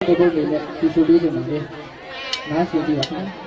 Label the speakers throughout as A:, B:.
A: ဒီကုန်းလေးနဲ့ဒီဆိုလေးတွေမှာလေနားဆင်ကြည့်ပါခင်ဗျာ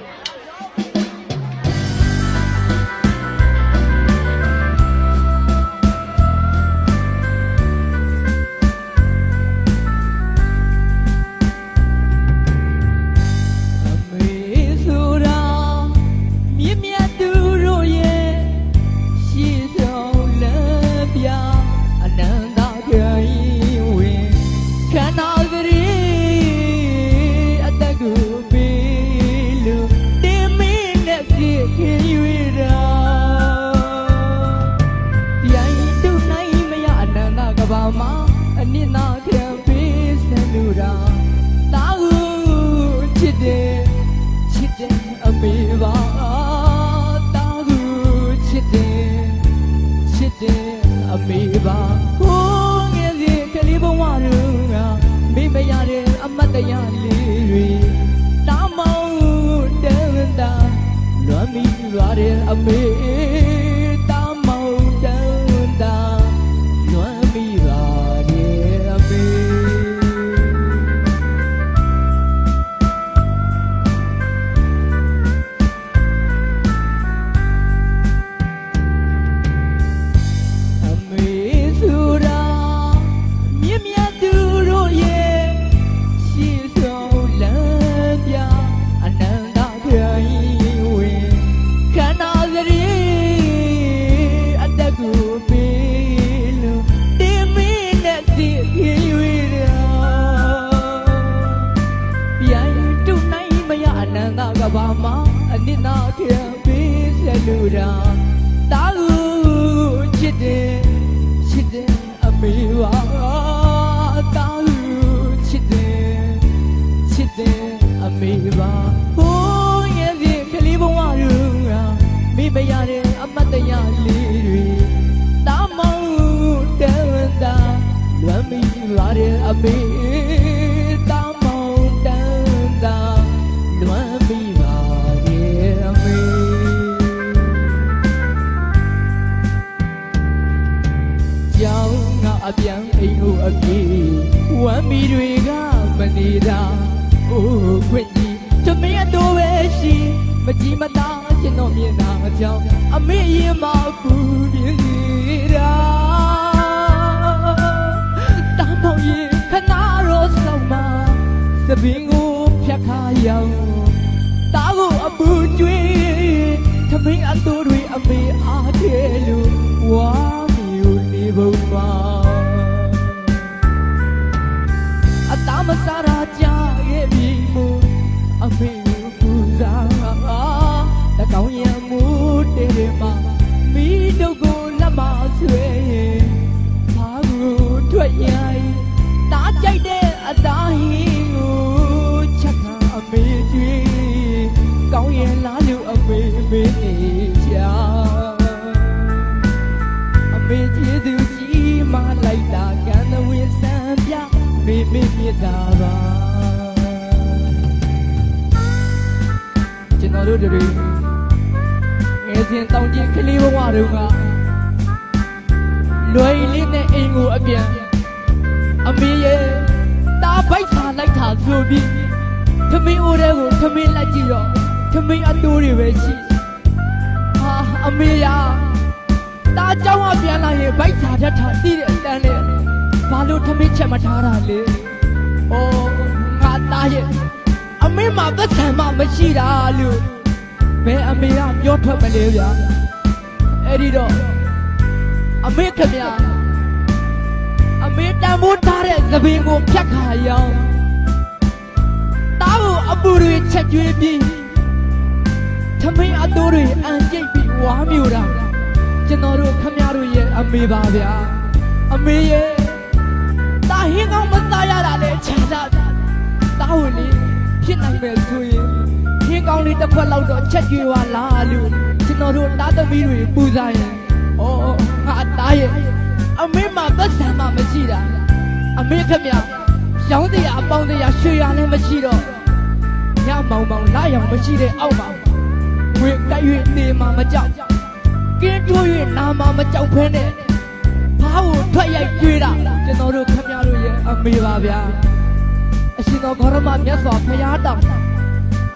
B: အရှင်တော်ဘောရမမြတ်စွာဘုရားတောင်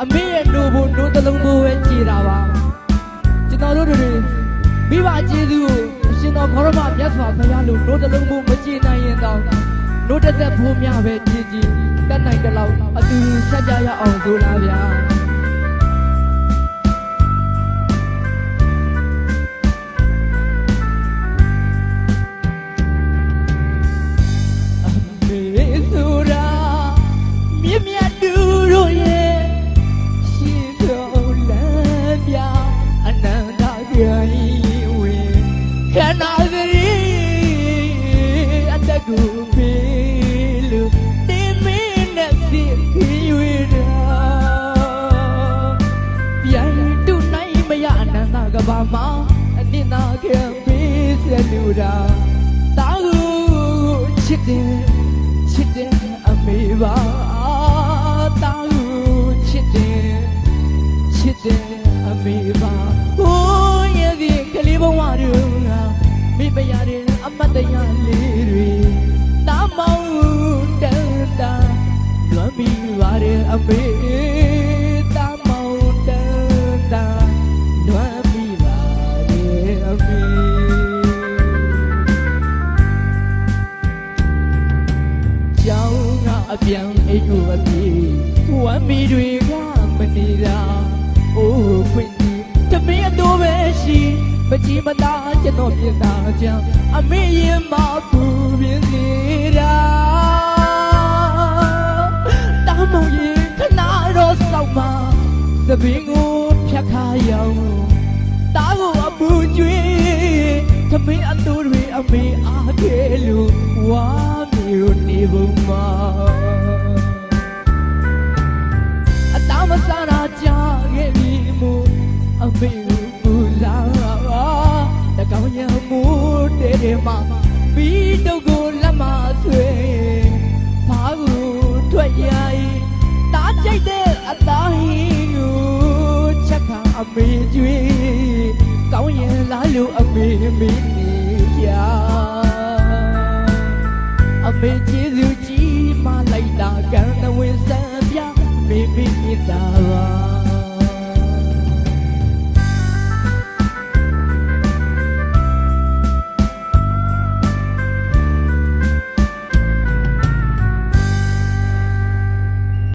B: အမေရဲ့နိုးဖို့နိုးတလုံးကိုပဲကြည်တာပါကျွန်တော်တို့တွေမိဘကျေးဇူးကိုအရှင်တော်ဘောရမမြတ်စွာဘုရားလိုနိုးတလုံးကိုမကြည်နိုင်ရင်တောင်နိုးတက်တဲ့ဖို့များပဲကြည်ကြည်တတ်နိုင်တဲ့လောက်အတူဆက်ကြရအောင်ဆိုလားဗျာဘာမှအနစ်နာခဲ့ပေးစလူတာတာကိုချစ်တဲ့အမေပါတာကိုချစ်တဲ့အမေပါဟိုးရဲ့ဒီကလေးဘဝတို့ကမိဖုရားတဲ့အမတ်တရားလေးတွေတာမောင်းတန်တာလွမ်းပြီးပါတဲ့အမေတာမောင်းတန်တာလွမ်းအပြန်အိတ်ကိုအပြေဝမ်းမီတွေကမနေတာအိုးခွင့်ကြီးတမင်းအတိုးပဲရှိမကြည့်မသားကျွန်တော်ပြတာကြောင့်အမေရင်မပူပြင်းနေတာတောင်းမရင်ခဏတော့စောက်မှာသပင်းကိုဖြတ်ခါရောက်တားကိုအပူကျွေးတမင်းအတိုးတွေအမေအားခဲလို့ဝါမျိုးနေပုံမှာမစားရကြခဲ့ပြီမို့အမေကိုပူလာတကောင်းရမို့တဲ့မှာပြီးတော့ကိုလက်မဆွေဘာကိုထွက်ရည်တားကြိုက်တဲ့အသားဟင်းကိုချက်ခါအမေကျွေးကောင်းရင်လားလို့အမေမေးနေကြအမေကျေးဇူးကြီးမှလိုက်တာကံဝင်စံပြမေမိတာပါ